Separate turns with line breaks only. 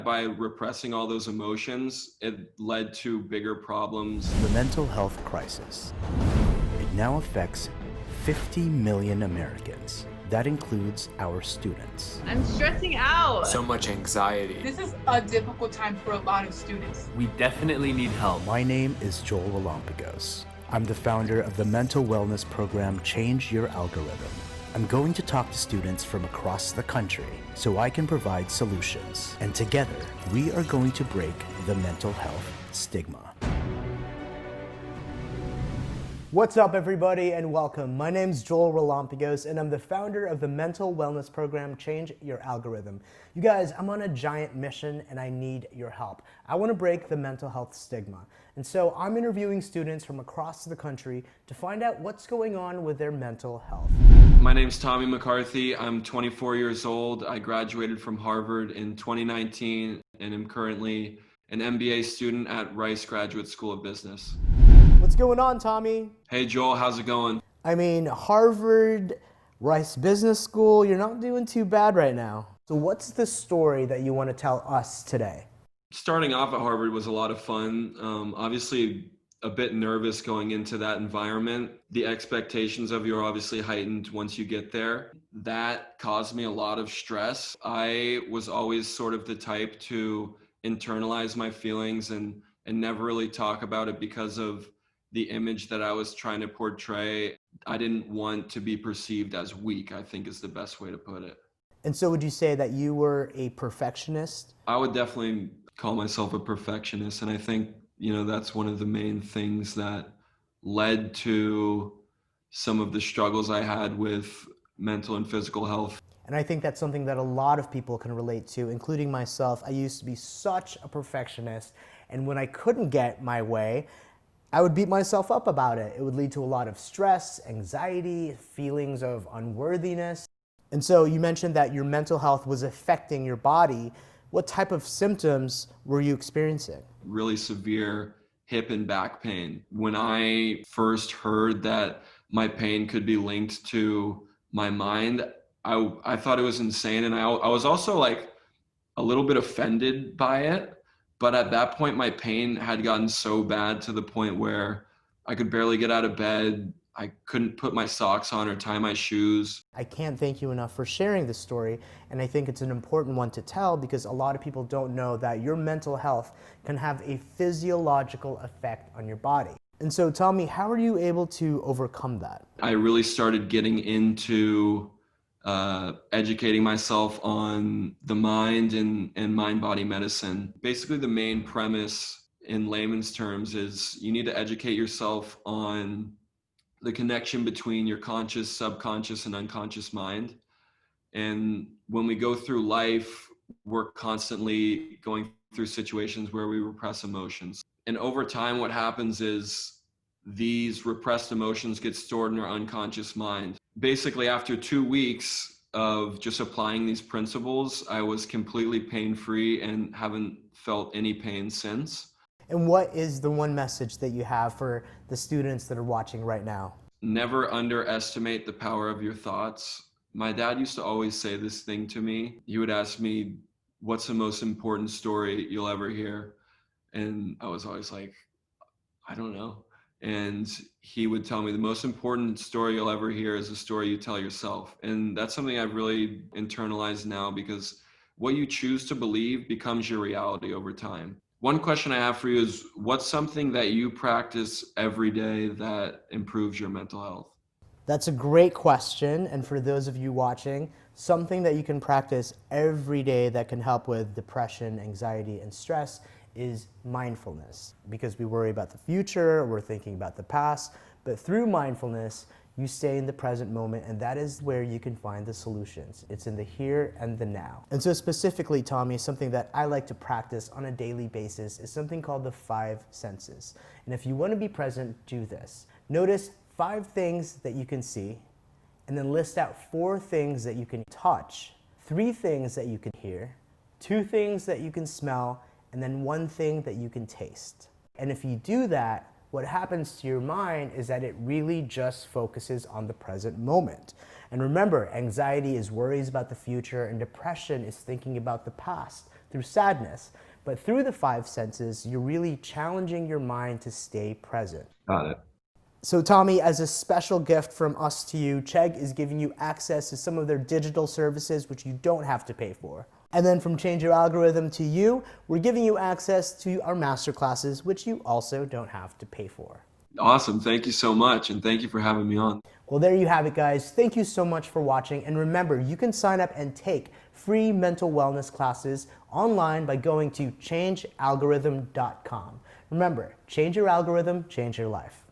By repressing all those emotions, it led to bigger problems.
The mental health crisis. It now affects 50 million Americans. That includes our students.
I'm stressing out.
So much anxiety.
This is a difficult time for a lot of students.
We definitely need help.
My name is Joel Relampagos. I'm the founder of the mental wellness program Change Your Algorithm. I'm going to talk to students from across the country so I can provide solutions. And together, we are going to break the mental health stigma.
What's up, everybody, and welcome. My name's Joel Relampagos, and I'm the founder of the mental wellness program Change Your Algorithm. You guys, I'm on a giant mission, and I need your help. I want to break the mental health stigma. And so I'm interviewing students from across the country to find out what's going on with their mental health.
My name's Tommy McCarthy. I'm 24 years old. I graduated from Harvard in 2019 and am currently an MBA student at Rice Graduate School of Business.
What's going on, Tommy?
Hey Joel, how's it going?
I mean, Harvard, Rice Business School, you're not doing too bad right now. So what's the story that you want to tell us today?
Starting off at Harvard was a lot of fun. Obviously a bit nervous going into that environment. The expectations of you are obviously heightened once you get there. That caused me a lot of stress. I was always sort of the type to internalize my feelings and never really talk about it because of the image that I was trying to portray. I didn't want to be perceived as weak, I think is the best way to put it.
And so would you say that you were a perfectionist?
I would definitely call myself a perfectionist, and I think, that's one of the main things that led to some of the struggles I had with mental and physical health.
And I think that's something that a lot of people can relate to, including myself. I used to be such a perfectionist, and when I couldn't get my way, I would beat myself up about it. It would lead to a lot of stress, anxiety, feelings of unworthiness. And so you mentioned that your mental health was affecting your body. What type of symptoms were you experiencing?
Really severe hip and back pain. When I first heard that my pain could be linked to my mind, I thought it was insane. And I was also like a little bit offended by it. But at that point, my pain had gotten so bad to the point where I could barely get out of bed. I couldn't put my socks on or tie my shoes.
I can't thank you enough for sharing this story, and I think it's an important one to tell because a lot of people don't know that your mental health can have a physiological effect on your body. And so tell me, how are you able to overcome that?
I really started getting into educating myself on the mind and mind-body medicine. Basically, the main premise in layman's terms is you need to educate yourself on the connection between your conscious, subconscious, and unconscious mind. And when we go through life, we're constantly going through situations where we repress emotions. And over time, what happens is these repressed emotions get stored in our unconscious mind. Basically, after 2 weeks of just applying these principles, I was completely pain-free and haven't felt any pain since.
And what is the one message that you have for the students that are watching right now?
Never underestimate the power of your thoughts. My dad used to always say this thing to me. He would ask me, what's the most important story you'll ever hear? And I was always like, I don't know. And he would tell me the most important story you'll ever hear is a story you tell yourself. And that's something I've really internalized now because what you choose to believe becomes your reality over time. One question I have for you is, what's something that you practice every day that improves your mental health?
That's a great question. And for those of you watching, something that you can practice every day that can help with depression, anxiety, and stress is mindfulness. Because we worry about the future, we're thinking about the past, but through mindfulness, you stay in the present moment, and that is where you can find the solutions. It's in the here and the now. And so specifically, Tommy, something that I like to practice on a daily basis is something called the 5 senses. And if you want to be present, do this. Notice 5 things that you can see, and then list out 4 things that you can touch, 3 things that you can hear, 2 things that you can smell, and then 1 thing that you can taste. And if you do that, what happens to your mind is that it really just focuses on the present moment. And remember, anxiety is worries about the future, and depression is thinking about the past, through sadness. But through the five senses, you're really challenging your mind to stay present.
Got it.
So Tommy, as a special gift from us to you, Chegg is giving you access to some of their digital services which you don't have to pay for. And then from Change Your Algorithm to you, we're giving you access to our masterclasses, which you also don't have to pay for.
Awesome. Thank you so much. And thank you for having me on.
Well, there you have it, guys. Thank you so much for watching. And remember, you can sign up and take free mental wellness classes online by going to changealgorithm.com. Remember, change your algorithm, change your life.